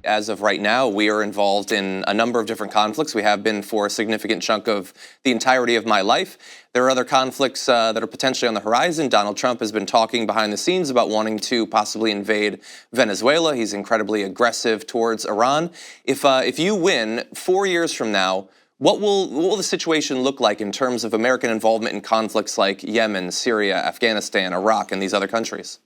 As of right now, we are involved in a number of different conflicts. We have been for a significant chunk of the entirety of my life. There are other conflicts that are potentially on the horizon. Donald Trump has been talking behind the scenes about wanting to possibly invade Venezuela. He's incredibly aggressive towards Iran. If you win 4 years from now, what will the situation look like in terms of American involvement in conflicts like Yemen, Syria, Afghanistan, Iraq, and these other countries?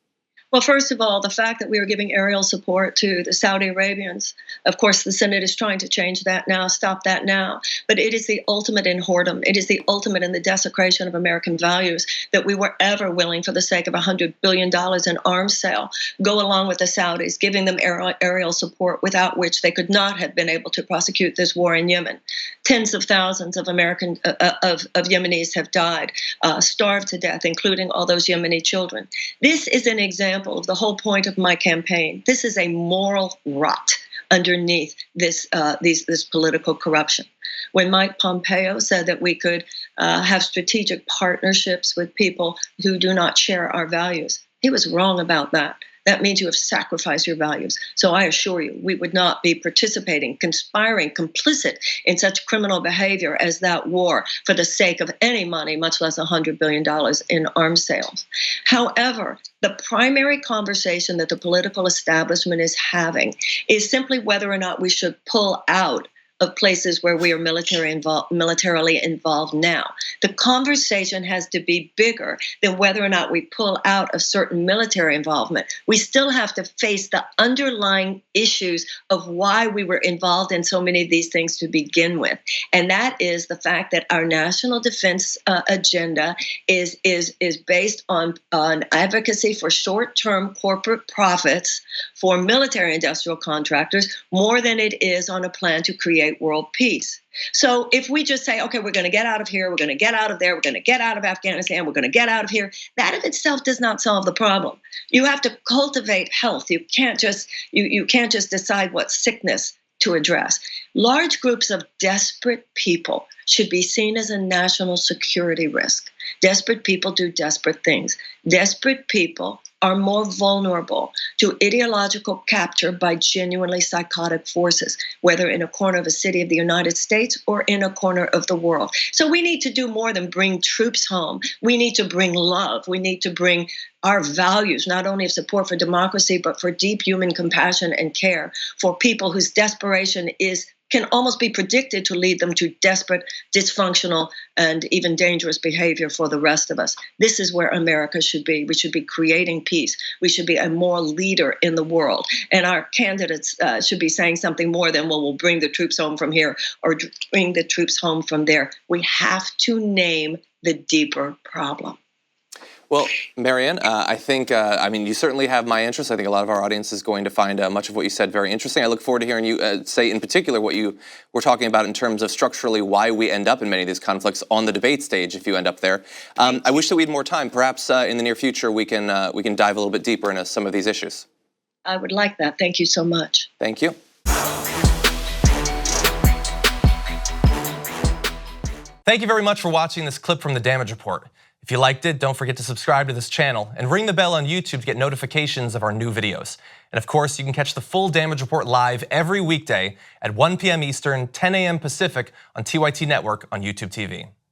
Well, first of all, the fact that we are giving aerial support to the Saudi Arabians, of course, the Senate is trying to change that now, stop that now. But it is the ultimate in whoredom. It is the ultimate in the desecration of American values that we were ever willing, for the sake of $100 billion in arms sale, go along with the Saudis, giving them aerial support without which they could not have been able to prosecute this war in Yemen. Tens of thousands of Yemenis have died, starved to death, including all those Yemeni children. This is an example of the whole point of my campaign. This is a moral rot underneath this political corruption. When Mike Pompeo said that we could have strategic partnerships with people who do not share our values, he was wrong about that. That means you have sacrificed your values. So I assure you, we would not be participating, conspiring, complicit in such criminal behavior as that war for the sake of any money, much less $100 billion in arms sales. However, the primary conversation that the political establishment is having is simply whether or not we should pull out of places where we are militarily involved now. The conversation has to be bigger than whether or not we pull out of certain military involvement. We still have to face the underlying issues of why we were involved in so many of these things to begin with. And that is the fact that our national defense agenda is based on advocacy for short-term corporate profits for military industrial contractors more than it is on a plan to create world peace. So if we just say, okay, we're going to get out of here, we're going to get out of there, we're going to get out of Afghanistan, we're going to get out of here, that of itself does not solve the problem. You have to cultivate health. You can't just decide what sickness to address. Large groups of desperate people should be seen as a national security risk. Desperate people do desperate things. Desperate people are more vulnerable to ideological capture by genuinely psychotic forces, whether in a corner of a city of the United States or in a corner of the world. So we need to do more than bring troops home. We need to bring love. We need to bring our values, not only of support for democracy, but for deep human compassion and care for people whose desperation can almost be predicted to lead them to desperate, dysfunctional, and even dangerous behavior for the rest of us. This is where America should be. We should be creating peace. We should be a moral leader in the world. And our candidates should be saying something more than, well, we'll bring the troops home from here or bring the troops home from there. We have to name the deeper problem. Well, Marianne, I think, you certainly have my interest. I think a lot of our audience is going to find much of what you said very interesting. I look forward to hearing you say in particular what you were talking about in terms of structurally why we end up in many of these conflicts on the debate stage if you end up there. I wish that we had more time. Perhaps in the near future we can dive a little bit deeper into some of these issues. I would like that. Thank you so much. Thank you. Thank you very much for watching this clip from The Damage Report. If you liked it, don't forget to subscribe to this channel and ring the bell on YouTube to get notifications of our new videos. And of course, you can catch the full Damage Report live every weekday at 1 p.m. Eastern, 10 a.m. Pacific on TYT Network on YouTube TV.